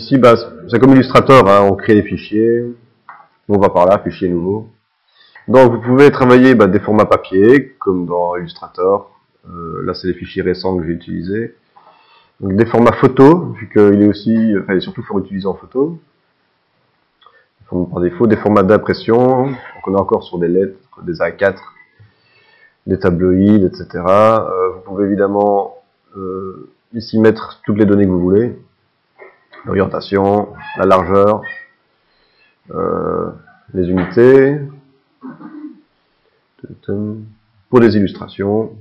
ici, bah, c'est comme Illustrator, hein, on crée des fichiers, on va par là, fichier nouveau. Donc vous pouvez travailler des formats papier, comme dans Illustrator. Là, c'est les fichiers récents que j'ai utilisés. Donc, des formats photo, vu qu'il est aussi, enfin, il est surtout fort utilisé en photo. Par défaut, des formats d'impression, donc on est encore sur des lettres, des A4, des tabloïds, etc. Vous pouvez évidemment ici mettre toutes les données que vous voulez. L'orientation, la largeur, les unités. Pour des illustrations,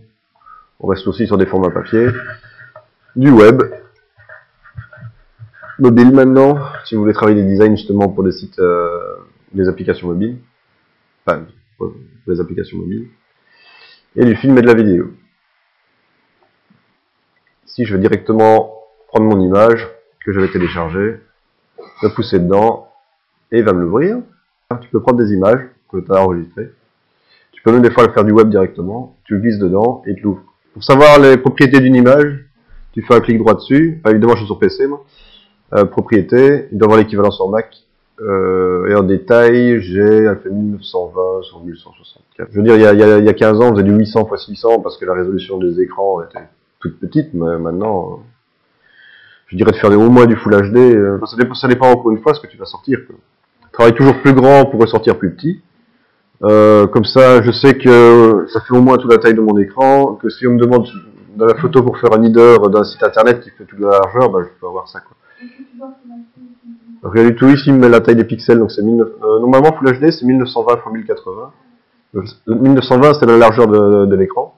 on reste aussi sur des formats papier. Du web. Mobile maintenant, si vous voulez travailler des designs justement pour des sites, des applications mobiles. Enfin, pour les applications mobiles. Et du film et de la vidéo. Ici, je vais directement prendre mon image que j'avais téléchargée, la pousser dedans, et il va me l'ouvrir. Tu peux prendre des images que tu as enregistrées. Tu peux même des fois le faire du web directement. Tu le glisses dedans et tu l'ouvres. Pour savoir les propriétés d'une image, tu fais un clic droit dessus. Enfin, évidemment, je suis sur PC, moi. Propriété, il doit avoir l'équivalent sur Mac. Et en détail, elle fait 1920 sur 1164. Je veux dire, il y a 15 ans, on faisait du 800 x 600 parce que la résolution des écrans était toute petite, mais maintenant, je dirais de faire au moins du Full HD. Ça dépend encore une fois ce que tu vas sortir. Travaille toujours plus grand pour ressortir plus petit. Comme ça, je sais que ça fait au moins toute la taille de mon écran, que si on me demande de la photo pour faire un header d'un site internet qui fait toute la largeur, je peux avoir ça, quoi. Rien du tout, ici il me met la taille des pixels, donc c'est normalement Full HD c'est 1920 x 1080. 1920 c'est la largeur de l'écran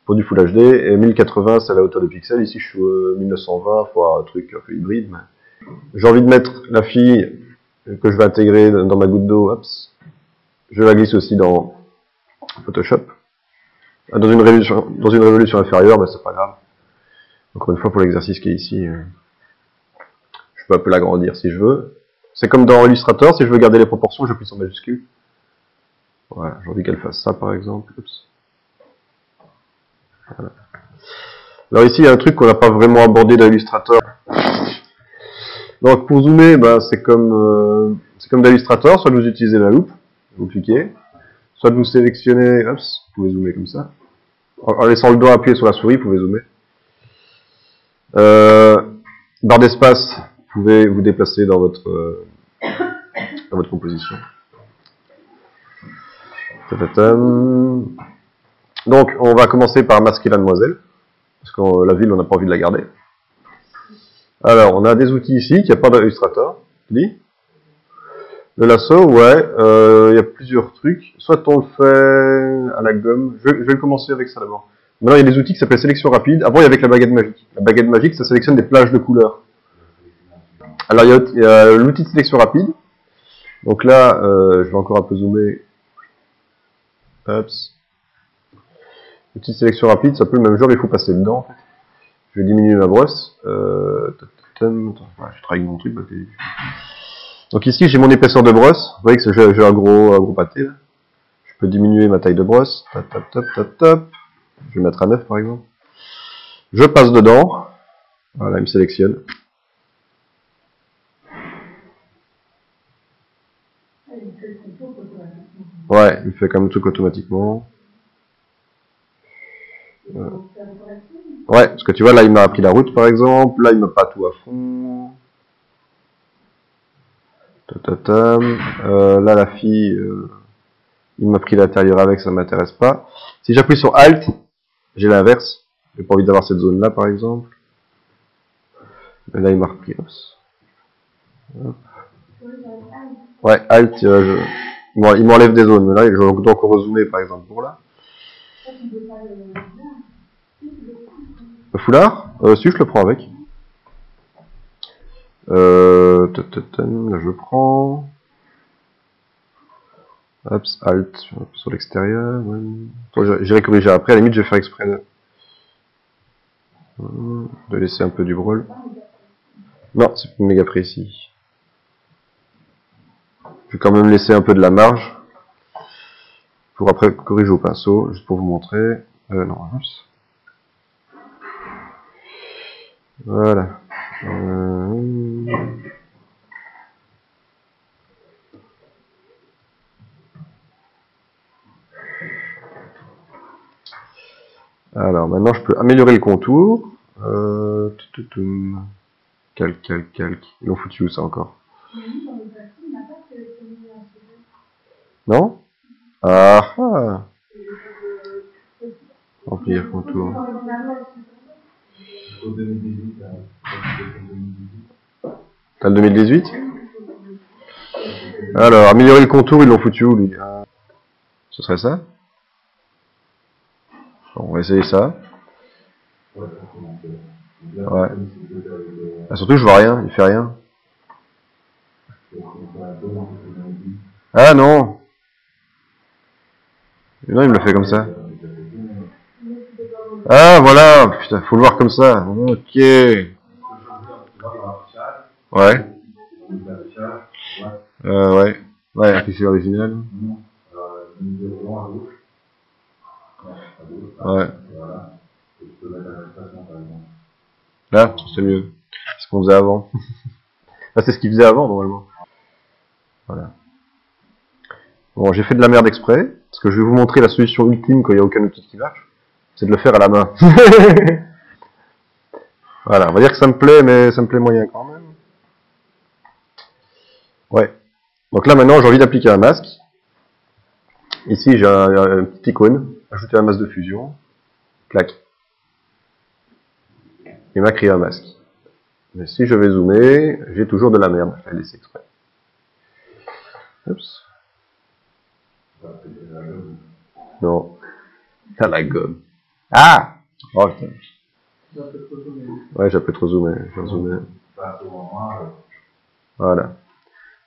pour du Full HD, et 1080 c'est la hauteur des pixels. Ici je suis 1920 fois un truc un peu hybride. J'ai envie de mettre la fille que je vais intégrer dans ma goutte d'eau, je la glisse aussi dans Photoshop. Dans une résolution inférieure, c'est pas grave. Encore une fois, pour l'exercice qui est ici, je peux un peu l'agrandir si je veux. C'est comme dans Illustrator, si je veux garder les proportions, j'appuie sur majuscule. Voilà, j'ai envie qu'elle fasse ça par exemple. Voilà. Alors ici, il y a un truc qu'on n'a pas vraiment abordé dans Illustrator. Donc pour zoomer, c'est comme dans Illustrator, soit vous utilisez la loupe, vous cliquez, soit vous sélectionnez, vous pouvez zoomer comme ça. En laissant le doigt appuyé sur la souris, vous pouvez zoomer. Barre d'espace, vous pouvez vous déplacer dans votre composition. Donc, on va commencer par masquer la demoiselle, parce que la ville, on n'a pas envie de la garder. Alors, on a des outils ici, qu'il n'y a pas dans Illustrator. Le lasso, il y a plusieurs trucs. Soit on le fait à la gomme. Je vais commencer avec ça d'abord. Maintenant, il y a des outils qui s'appellent sélection rapide. Avant, il y avait la baguette magique. La baguette magique, ça sélectionne des plages de couleurs. Alors, il y a l'outil de sélection rapide. Donc là, je vais encore un peu zoomer. L'outil de sélection rapide, ça peut le même genre, il faut passer dedans. En fait. Je vais diminuer ma brosse. Je travaille mon truc. Donc ici, j'ai mon épaisseur de brosse. Vous voyez que j'ai un gros pâté là. Je peux diminuer ma taille de brosse. Je vais mettre à 9 par exemple. Je passe dedans. Voilà, il me sélectionne. Ouais, il fait comme le truc automatiquement. Ouais, parce que tu vois, là, il m'a appris la route, par exemple. Là, il m'a pas tout à fond. Là, la fille, il m'a pris l'intérieur avec, ça m'intéresse pas. Si j'appuie sur Alt, j'ai l'inverse. J'ai pas envie d'avoir cette zone-là, par exemple. Mais là, il m'a repris. Hop. Ouais, Alt, il m'enlève des zones. Mais là, je dois encore rezoomer, par exemple, pour là. Le foulard si, je le prends avec. Là, je prends. Hop, Alt, sur l'extérieur. Ouais. J'irai corriger après. À la limite, je vais faire exprès de laisser un peu du brol. Non, c'est méga précis. Je vais quand même laisser un peu de la marge. Pour après corriger au pinceau, juste pour vous montrer. Non, voilà. maintenant je peux améliorer le contour. Calque. Ils l'ont foutu où ça encore? Non? Ah ah. Remplir contour. T'as le 2018? Alors, améliorer le contour, ils l'ont foutu où lui? Ce serait ça? Bon, on va essayer ça. Ouais. Ah, surtout, je vois rien, il fait rien. Ah non! Non, il me l'a fait comme ça. Ah voilà! Putain, faut le voir comme ça. Ok. Ouais. Ouais. Ouais, affiché original. Ouais. Là, c'est mieux. C'est ce qu'on faisait avant. Là, c'est ce qu'il faisait avant, normalement. Voilà. Bon, j'ai fait de la merde exprès, parce que je vais vous montrer la solution ultime quand il n'y a aucun outil qui marche. C'est de le faire à la main. Voilà, on va dire que ça me plaît, mais ça me plaît moyen quand même. Ouais. Donc là, maintenant, j'ai envie d'appliquer un masque. Ici, j'ai un petit icône. Ajouter un masque de fusion. Clac. Il m'a créé un masque. Mais si je vais zoomer, j'ai toujours de la merde. Je vais laisser exprès. Oups. Non. T'as la gomme. Ah! Oh putain. Ouais, j'ai un peu trop zoomé. Je vais zoomer. Voilà.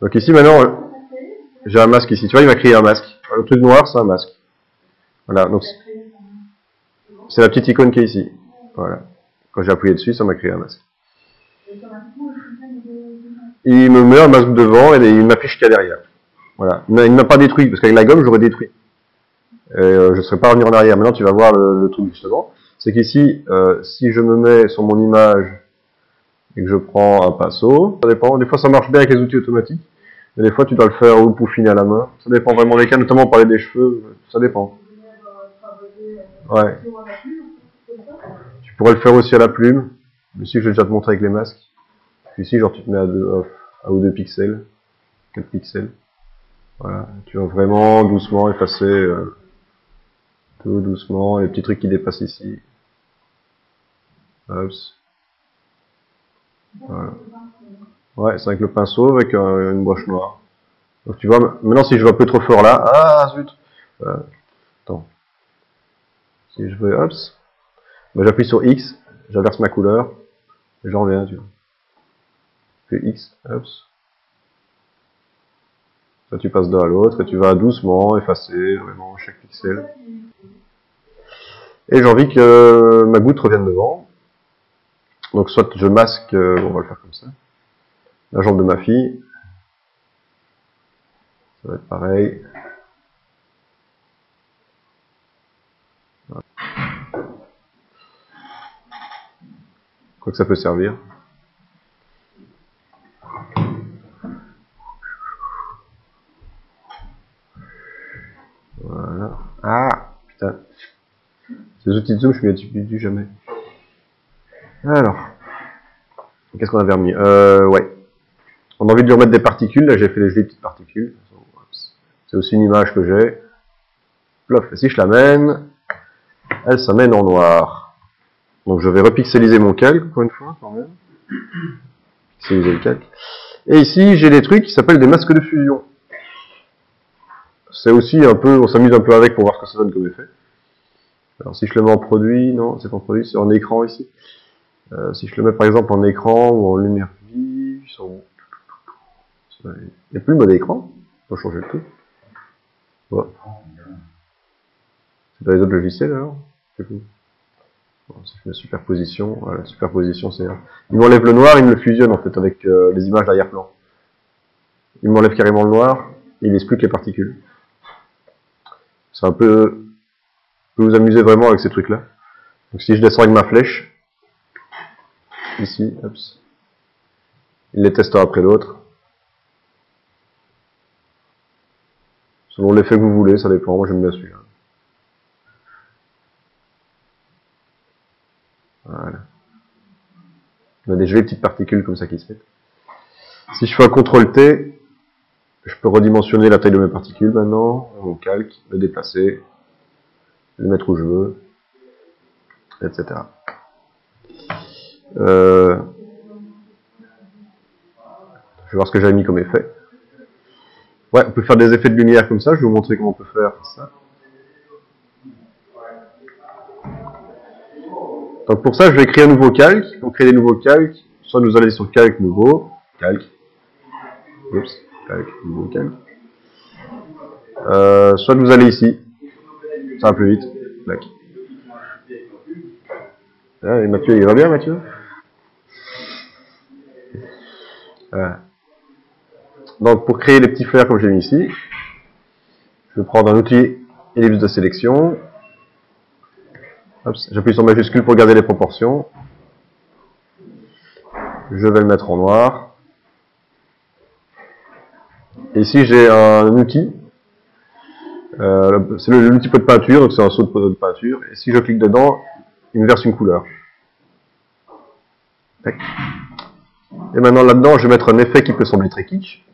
Donc ici, maintenant, j'ai un masque ici. Tu vois, il m'a créé un masque. Le truc noir, c'est un masque. Voilà. Donc, c'est la petite icône qui est ici. Voilà. Quand j'ai appuyé dessus, ça m'a créé un masque. Il me met un masque devant et il m'affiche qu'il y a derrière. Voilà. Il ne m'a pas détruit, parce qu'avec la gomme, j'aurais détruit. Et je ne serais pas revenu en arrière. Maintenant, tu vas voir le truc justement. C'est qu'ici, si je me mets sur mon image et que je prends un pinceau, ça dépend. Des fois, ça marche bien avec les outils automatiques. Mais des fois, tu dois le faire ou peaufiner à la main. Ça dépend vraiment des cas, notamment parler des cheveux. Ça dépend. Ouais. Tu pourrais le faire aussi à la plume. Ici, je vais déjà te montrer avec les masques. Puis ici, genre, tu te mets à 1 ou 2 pixels. 4 pixels. Voilà. Tu vas vraiment doucement effacer tout doucement les petits trucs qui dépassent ici. Hop. Voilà. Ouais, c'est avec le pinceau, avec une broche noire. Donc tu vois, maintenant si je vais un peu trop fort là, ah zut. Attends. Si je veux, hop, ben, j'appuie sur X, j'inverse ma couleur, et j'en reviens, tu vois. Puis X, hop. Ça tu passes d'un à l'autre, et tu vas doucement effacer vraiment chaque pixel. Et j'ai envie que ma goutte revienne devant. Donc soit je masque, on va le faire comme ça. La jambe de ma fille. Ça va être pareil. Quoi que ça peut servir. Voilà. Ah, putain. Ces outils de zoom, je m'y habitue jamais. Alors. Qu'est-ce qu'on avait remis? Ouais. On a envie de lui remettre des particules. Là, j'ai fait les petites particules. C'est aussi une image que j'ai. Plof. Et si je l'amène, elle s'amène en noir. Donc je vais repixeliser mon calque, encore une fois, quand même. Pixeliser le calque. Et ici, j'ai des trucs qui s'appellent des masques de fusion. C'est aussi un peu, on s'amuse un peu avec pour voir ce que ça donne comme effet. Alors si je le mets en produit, non, c'est pas en produit, c'est en écran ici. Si je le mets par exemple en écran ou en lumière vive, il n'y a plus le mode écran. On va changer le truc. Ouais. C'est dans les autres logiciels alors? Je sais plus. Bon, si je mets superposition, voilà, superposition c'est... Il m'enlève le noir, il me le fusionne en fait avec les images d'arrière-plan. Il m'enlève carrément le noir, et il laisse plus que les particules. C'est un peu... Vous vous amuser vraiment avec ces trucs-là. Donc si je descends avec ma flèche, ici, hop, il les teste un après l'autre. Selon l'effet que vous voulez, ça dépend, moi j'aime bien celui-là. Voilà. On a des jolies petites particules comme ça qui se mettent. Si je fais un CTRL-T, je peux redimensionner la taille de mes particules maintenant, mon calque, le déplacer, le mettre où je veux, etc. Je vais voir ce que j'avais mis comme effet. Ouais, on peut faire des effets de lumière comme ça, je vais vous montrer comment on peut faire ça. Donc pour ça, je vais créer un nouveau calque. Pour créer des nouveaux calques, soit nous allons sur calque nouveau, calque, oups, calque, nouveau calque. Soit vous allez ici, ça va plus vite. Clac. Ah, et Mathieu, il va bien, Mathieu? Voilà. Donc pour créer les petits flares comme j'ai mis ici, je vais prendre un outil ellipse de sélection. J'appuie sur majuscule pour garder les proportions. Je vais le mettre en noir. Et ici j'ai un outil. C'est l'outil pot de peinture, donc c'est un saut de pot de peinture. Et si je clique dedans, il me verse une couleur. Tac. Et maintenant là-dedans, je vais mettre un effet qui peut sembler très kitsch.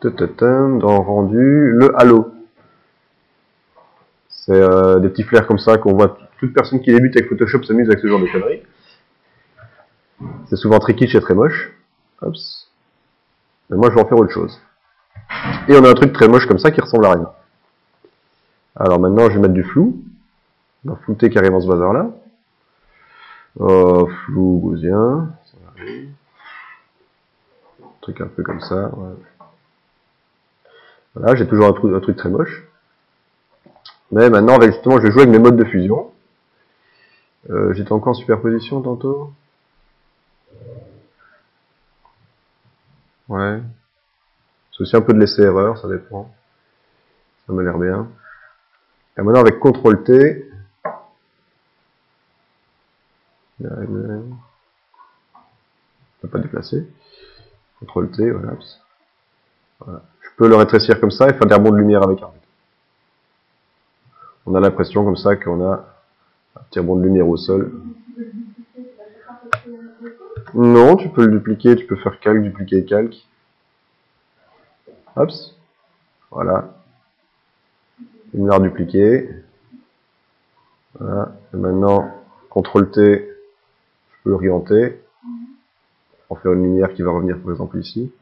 Dans rendu, le halo. C'est des petits flares comme ça qu'on voit. Toute personne qui débute avec Photoshop s'amuse avec ce genre de conneries. C'est souvent très kitsch et très moche. Hops. Mais moi je vais en faire autre chose. Et on a un truc très moche comme ça qui ressemble à rien. Alors maintenant je vais mettre du flou. On va flouter carrément ce bazar là. Flou gaussien. Ça arrive. Un truc un peu comme ça. Ouais. Voilà, j'ai toujours un truc très moche. Mais maintenant, justement, je vais jouer avec mes modes de fusion. J'étais encore en superposition tantôt. Ouais. C'est aussi un peu de laisser erreur, ça dépend. Ça m'a l'air bien. Et maintenant, avec CTRL-T. Je ne peux pas déplacer. CTRL-T, voilà. Voilà. Je peux le rétrécir comme ça et faire des rebonds de lumière avec un. On a l'impression comme ça qu'on a un petit rebond de lumière au sol. Non, tu peux le dupliquer, tu peux faire calque, dupliquer, calque. Hop. Voilà. Il me l'a redupliqué. Voilà. Et maintenant, CTRL-T, je peux l'orienter. En faire une lumière qui va revenir par exemple ici.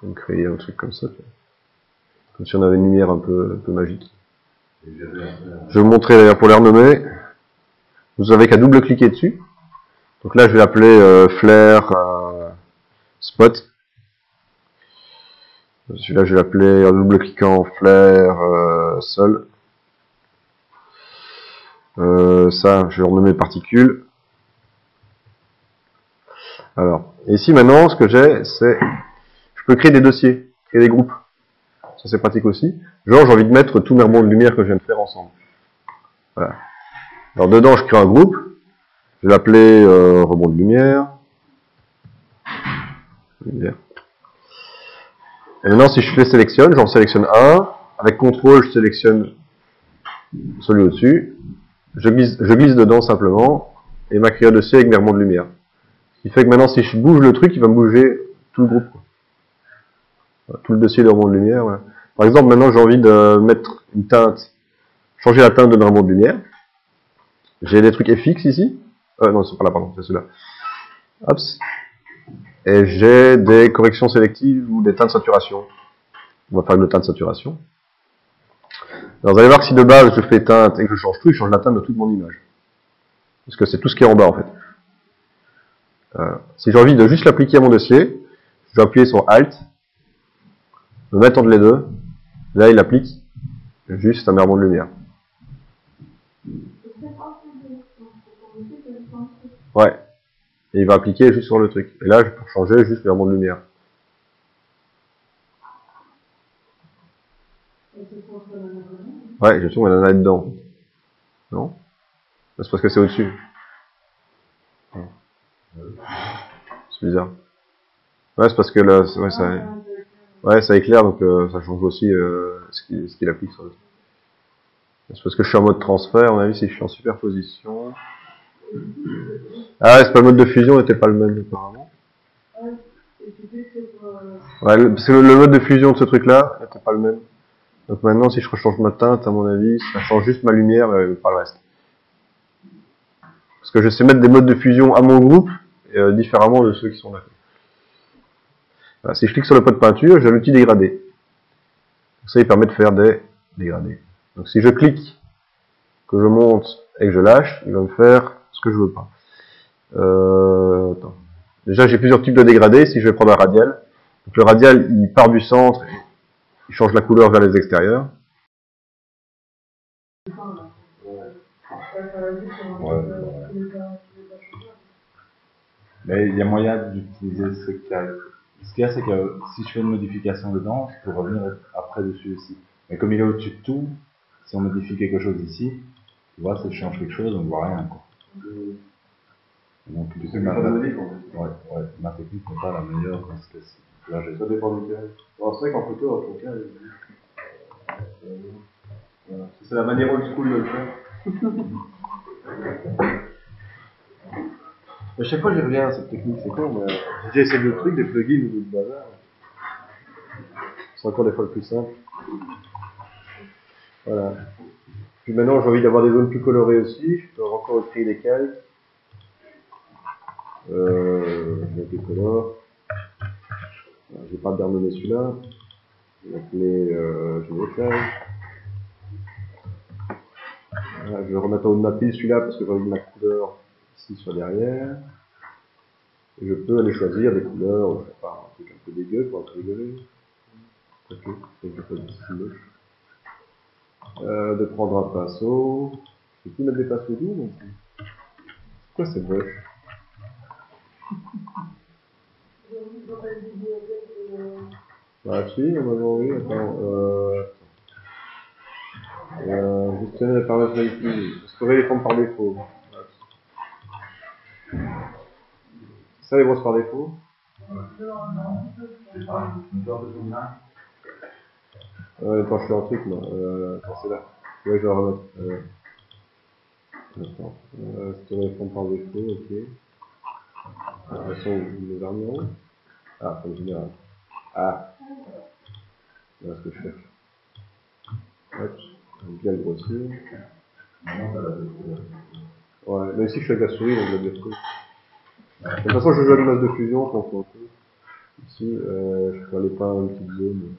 On va créer un truc comme ça. Comme si on avait une lumière un peu magique. Je vais vous montrer d'ailleurs pour les renommer. Vous avez qu'à double-cliquer dessus. Donc là, je vais l'appeler Flare Spot. Celui-là, je vais l'appeler en double-cliquant Flare Sol. Ça, je vais renommer particules. Alors, et ici maintenant, ce que j'ai, c'est, je peux créer des dossiers, créer des groupes. Ça, c'est pratique aussi. Genre, j'ai envie de mettre tous mes rebonds de lumière que je viens de faire ensemble. Voilà. Alors, dedans, je crée un groupe. Je vais l'appeler rebond de lumière. Et maintenant, si je les sélectionne, j'en sélectionne un. Avec CTRL, je sélectionne celui au-dessus. Je glisse dedans simplement. Et il m'a créé un dossier avec mes rebonds de lumière. Ce qui fait que maintenant, si je bouge le truc, il va me bouger tout le groupe. Voilà, tout le dossier de rebond de lumière. Voilà. Par exemple, maintenant, j'ai envie de mettre une teinte. Changer la teinte de mes rebonds de lumière. J'ai des trucs FX ici. Non, c'est pas là, pardon, c'est celui-là. Hop. Et j'ai des corrections sélectives ou des teintes de saturation. On va faire une teinte de saturation. Alors vous allez voir que si de base je fais teinte et que je change tout, il change la teinte de toute mon image. Parce que c'est tout ce qui est en bas en fait. Si j'ai envie de juste l'appliquer à mon dossier, je vais appuyer sur Alt, me mettre entre les deux, là il applique juste un rebond de lumière. Ouais. Et il va appliquer juste sur le truc. Et là je peux changer juste les rebonds de lumière. Ouais, j'ai l'impression qu'il y en a dedans. Non? C'est parce que c'est au-dessus. C'est bizarre. Ouais, c'est parce que là, ouais, ça éclaire, donc ça change aussi ce qu'il applique sur le truc. C'est parce que je suis en mode transfert, à mon avis, si je suis en superposition. Ah ouais, c'est pas le mode de fusion n'était pas le même apparemment. Ouais, parce que le mode de fusion de ce truc-là n'était pas le même. Donc maintenant, si je rechange ma teinte, à mon avis, ça change juste ma lumière, pas le reste. Parce que je sais mettre des modes de fusion à mon groupe, différemment de ceux qui sont là. Voilà, si je clique sur le pot de peinture, j'ai l'outil dégradé. Ça, il permet de faire des dégradés. Donc si je clique, que je monte et que je lâche, il va me faire ce que je veux pas. Attends. Déjà, j'ai plusieurs types de dégradés. Si je vais prendre un radial, donc le radial, il part du centre, et il change la couleur vers les extérieurs. Ouais. Mais il y a moyen d'utiliser ce qu'il y a. Ce qu'il y a, c'est que si je fais une modification dedans, je peux revenir après dessus aussi. Mais comme il est au-dessus de tout, si on modifie quelque chose ici, tu vois, si je change quelque chose, on ne voit rien, quoi. Donc, du coup, ma technique n'est pas la meilleure dans ce cas-ci. Là, ça dépend du cas. C'est vrai qu'en photo, en tout cas, voilà. C'est la manière old school de le faire. À chaque fois, j'y reviens à cette technique, c'est con, mais j'ai essayé d'autres trucs, des plugins ou d'autres bazar. C'est encore des fois le plus simple. Voilà. Puis maintenant, j'ai envie d'avoir des zones plus colorées aussi. Je peux encore créer des calques. Je vais des colores. Je vais pas bien nommer celui-là. Je vais l'appeler génétage. Voilà, je vais remettre en haut de ma pile celui-là parce que j'ai envie de la couleur ici sur derrière. Et je peux aller choisir des couleurs, je sais pas, un truc un peu dégueu pour un peu rigoler. Ok, je vais pas ici moche. De prendre un pinceau. Je peux plus mettre des pinceaux doux non plus. Pourquoi c'est moche? Ah si, normalement oui, attends. Gestionner les paramètres manipulés. Restaurer les formes par défaut. C'est ça les brosses par défaut? Attends, je fais un truc moi. Attends, c'est là. Ouais, je vais remettre. Attends. Restaurer les formes par défaut, ok. De toute façon, les vernis. Ah, c'est général. Ah, voilà ce que je cherche. Hop, bien le grossir. Ouais, mais ici je suis avec la souris, donc je vais dire tout. De toute façon, je joue avec une masse de fusion, je m'en fous un peu. Ici, je peux aller peindre une petite zone.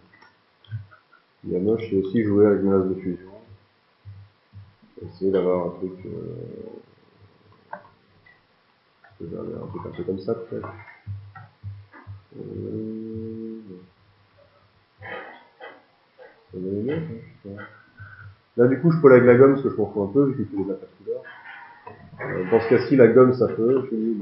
Il y a moche, et aussi jouer avec une masse de fusion. Essayer d'avoir un truc, un truc un peu comme ça, peut-être. Ça va aimer, hein, je sais pas. Là, du coup, je peux avec la gomme, parce que je m'en fous un peu, vu qu'il fait des attaques de couleurs. Dans ce cas-ci, la gomme, ça peut, je dis,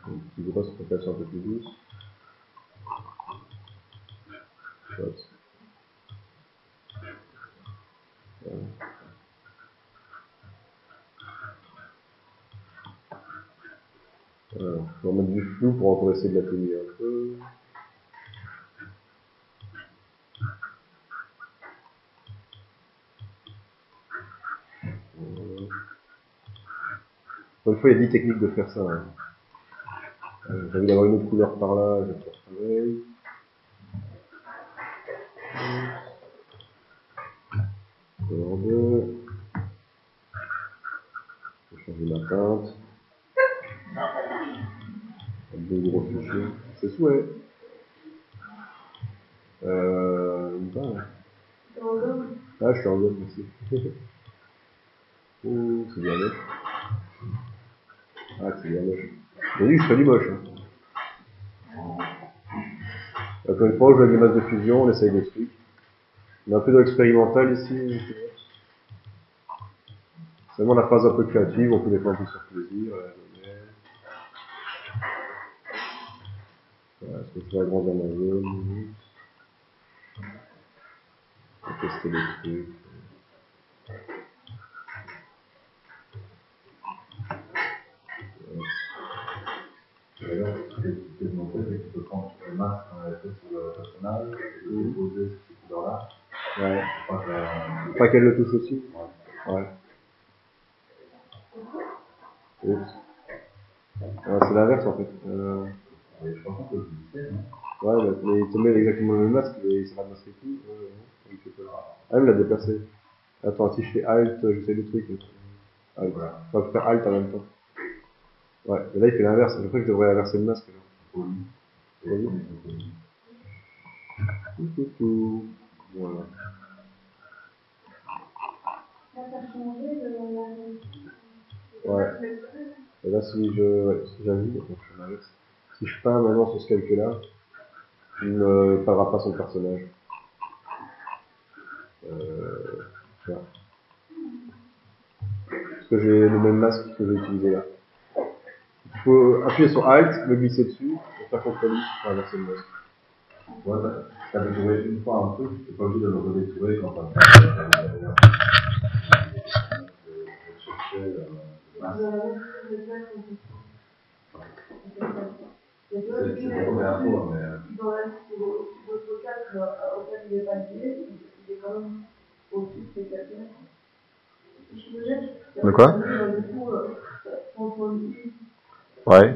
une petite grosse pour qu'elle soit un peu plus douce. Voilà. Alors, je vais remettre du flou pour encore essayer de l'atténuer un peu. Encore une fois, il y a 10 techniques de faire ça. Hein. J'ai envie d'avoir une autre couleur par là, je vais faire pareil. Couleur 2. Je vais changer ma teinte. Deux gros fichiers. C'est souhait. Bah. Ah, je suis en gomme aussi. Oh, c'est bien moche. Ah, c'est bien moche. J'ai dit que je fais du moche. Hein. Encore une fois, je joue avec des masses de fusion, on essaye des trucs. On est un peu dans l'expérimental ici. C'est vraiment la phase un peu créative, on peut des fois un peu se faire plaisir. Voilà, est-ce que je vais agrandir ma zone? On va tester des trucs. Voilà. que je montrais, c'est que tu peux prendre le masque qu'on avait fait sur le personnage et le déposer sur ces couleurs-là. Ouais. Je Pas qu'elle le touche aussi. Ouais. Ouais. Oups. C'est l'inverse en fait. Et je pense qu'on peut le glisser, non? Ouais, mais il te met exactement le même masque, mais il s'en va masquer tout. Il fait pas. Ah, il me l'a déplacé. Attends, si je fais Alt, je fais le truc. Alt. Voilà. On va faire Alt en même temps. Ouais, mais là il fait l'inverse. Je crois que je devrais inverser le masque. Oui. Oui. Tout. Voilà. Ouais. Et là, si j'invite, donc je m'inverse. Si je peins maintenant sur ce calque-là, il ne peindra pas son personnage. Voilà. Parce que j'ai le même masque que j'ai utilisé là. Il faut appuyer sur Alt, le glisser dessus, et faire CTRL pour inverser le masque. Ouais, t'as détouré une fois un truc, t'es pas obligé de le redétourer quand t'as chercher le masque. C'est tombé un peu, mais. Dans votre cadre auquel il n'est pas lié, il est quand même au-dessus de ces calculs. De quoi? Ouais.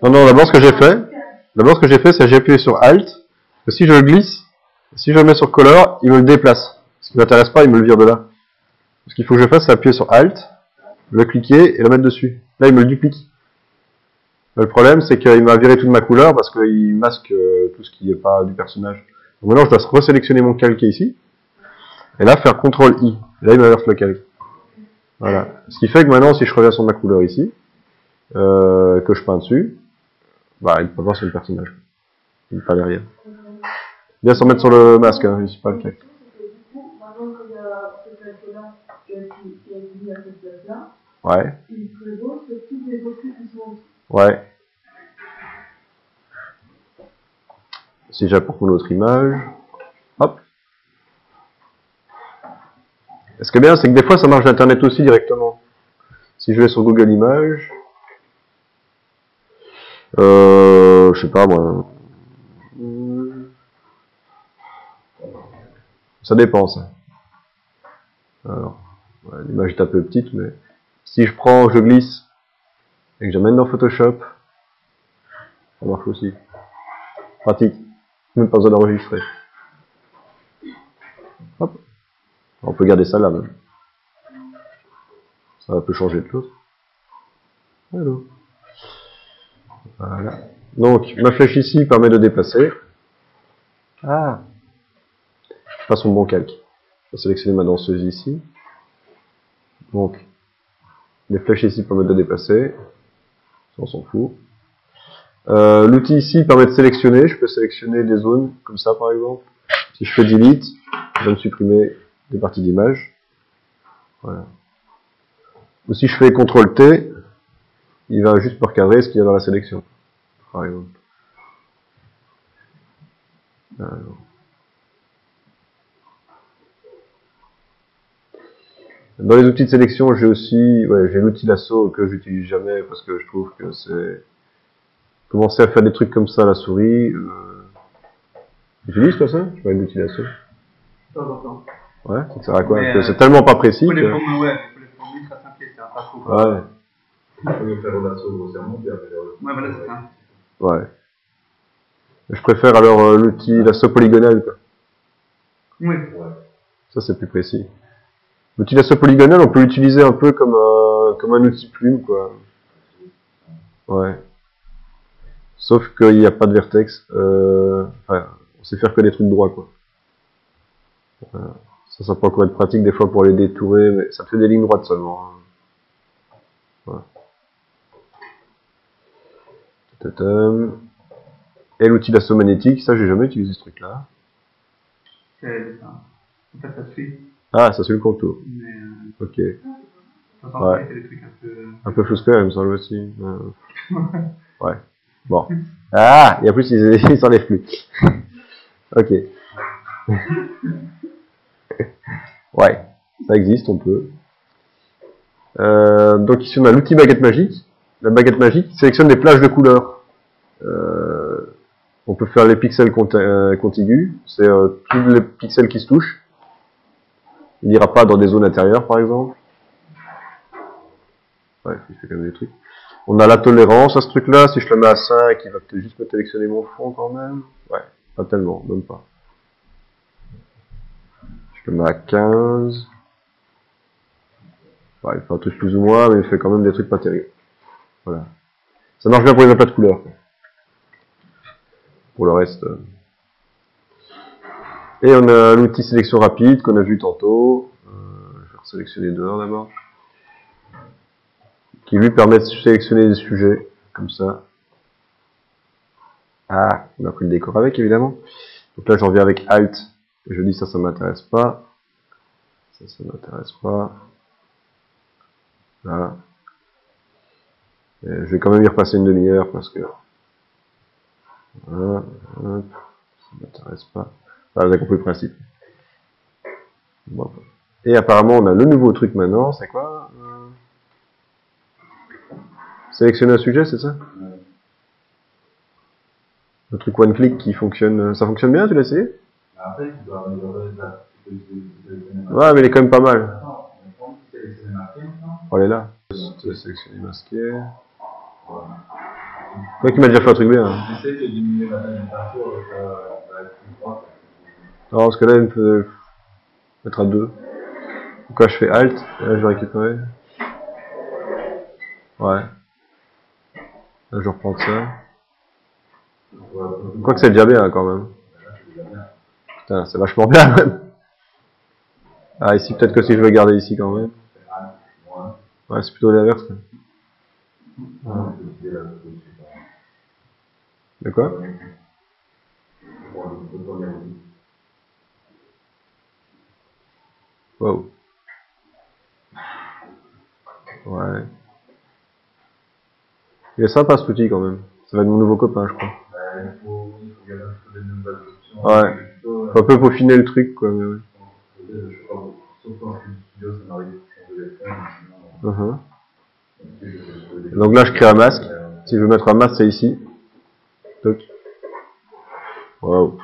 Non, d'abord ce que j'ai fait, c'est que j'ai appuyé sur Alt, que si je le glisse, si je le mets sur Color, il me le déplace. Ce qui ne m'intéresse pas, il me le vire de là. Ce qu'il faut que je fasse, c'est appuyer sur Alt, le cliquer et le mettre dessus. Là, il me le duplique. Le problème, c'est qu'il m'a viré toute ma couleur parce qu'il masque tout ce qui n'est pas du personnage. Donc maintenant, je dois resélectionner mon calque ici, et là, faire CTRL-I. Là, il m'inverse le calque. Voilà. Ce qui fait que maintenant, si je reviens sur ma couleur ici, que je peins dessus, bah, il peut voir sur le personnage. Il ne fallait rien. Bien s'en mettre sur le masque, hein, ici, pas le calque. Ouais. Ouais. Si j'apporte mon autre image, hop. Et ce qui est bien, c'est que des fois, ça marche d'Internet aussi directement. Si je vais sur Google Images, je sais pas moi. Ça dépend, ça. Alors, ouais, l'image est un peu petite, mais si je prends, je glisse, et que j'amène dans Photoshop, ça marche aussi. Pratique. Même pas besoin d'enregistrer. Hop. On peut garder ça là même. Ça peut changer de l'autre. Voilà. Donc, ma flèche ici permet de déplacer. Ah. Pas son bon calque. Je vais sélectionner ma danseuse ici. Donc, les flèches ici permettent de déplacer. On s'en fout. L'outil ici permet de sélectionner. Je peux sélectionner des zones, comme ça par exemple. Si je fais Delete, je vais me supprimer des parties d'image. Voilà. Ou si je fais CTRL T, il va juste me recadrer ce qu'il y a dans la sélection. Par exemple. Alors. Dans les outils de sélection, j'ai aussi, j'ai l'outil lasso que j'utilise jamais parce que je trouve que c'est commencer à faire des trucs comme ça à la souris. J'utilise toi ça? Je vois l'outil lasso. De temps en temps. Ouais, ça sert à quoi? C'est tellement pas précis. Pour les formes, ouais, pour les formes ultra simples, c'est pas trop. Ouais. Il faut le faire au lasso grossièrement, puis après ouais, voilà, c'est ça. Ouais. Je préfère alors l'outil lasso polygonal, quoi. Oui. Ouais. Ça, c'est plus précis. L'outil lasso polygonal, on peut l'utiliser un peu comme un outil plume, quoi. Ouais. Sauf qu'il n'y a pas de vertex. Enfin, on sait faire que des trucs droits, quoi. Ça peut encore être pratique des fois pour les détourer, mais ça fait des lignes droites seulement. Voilà. Et l'outil lasso magnétique, ça j'ai jamais utilisé ce truc-là. C'est ça. En fait, ça suit. Ah, ça suit le contour. Mais, ok. Ouais. C'est des trucs un peu flou quand même, ça aussi. Ouais. Bon. Ah, et en plus ils s'enlèvent plus. Ok. Ouais, ça existe, on peut. Donc ici on a l'outil baguette magique. La baguette magique sélectionne des plages de couleurs. On peut faire les pixels contigus, c'est tous les pixels qui se touchent. Il n'ira pas dans des zones intérieures, par exemple. Ouais, il fait quand même des trucs. On a la tolérance à ce truc-là. Si je le mets à 5, il va peut-être juste me sélectionner mon fond quand même. Ouais, pas tellement, même pas. Je le mets à 15. Ouais, il fait un truc plus ou moins, mais il fait quand même des trucs pas terribles. Voilà. Ça marche bien pour les aplats de couleurs. Pour le reste. Et on a l'outil sélection rapide qu'on a vu tantôt. Je vais sélectionner dehors d'abord. Qui lui permet de sélectionner des sujets, comme ça. Ah, on a pris le décor avec, évidemment. Donc là, j'en viens avec Alt, et je dis ça m'intéresse pas. Ça m'intéresse pas. Voilà. Et je vais quand même y repasser une demi-heure, parce que... Voilà, hop, ça m'intéresse pas. Voilà, vous avez compris le principe. Bon. Et apparemment, on a le nouveau truc maintenant, c'est quoi sélectionner un sujet, c'est ça? Le truc one click qui fonctionne, ça fonctionne bien, tu l'as essayé? Après, tu dois améliorer ça. Ouais, mais il est quand même pas mal. Oh, elle est là. Sélectionner masqué. Moi qui m'a déjà fait un truc bien. Hein. J'essaie de diminuer la température avec plus droite. Non, parce que là, il me peut mettre à 2. Donc là, je fais Alt, et là, je vais récupérer. Ouais. Là, je reprends ça. Quoique c'est déjà bien, hein, quand même. Putain, c'est vachement bien, même. Ah, ici, peut-être que si je veux garder ici, quand même. Ouais, c'est plutôt l'inverse. Ouais. De quoi? Wow. Ouais. Il est sympa cet outil quand même. Ça va être mon nouveau copain, je crois. Il faut garder un peu des nouvelles options. Ouais. Faut un peu peaufiner le truc, quoi. Mais ouais. Sauf quand je suis studio, ça m'arrive de changer les thèmes. Donc là, je crée un masque. Si je veux mettre un masque, c'est ici. Toc. Wow.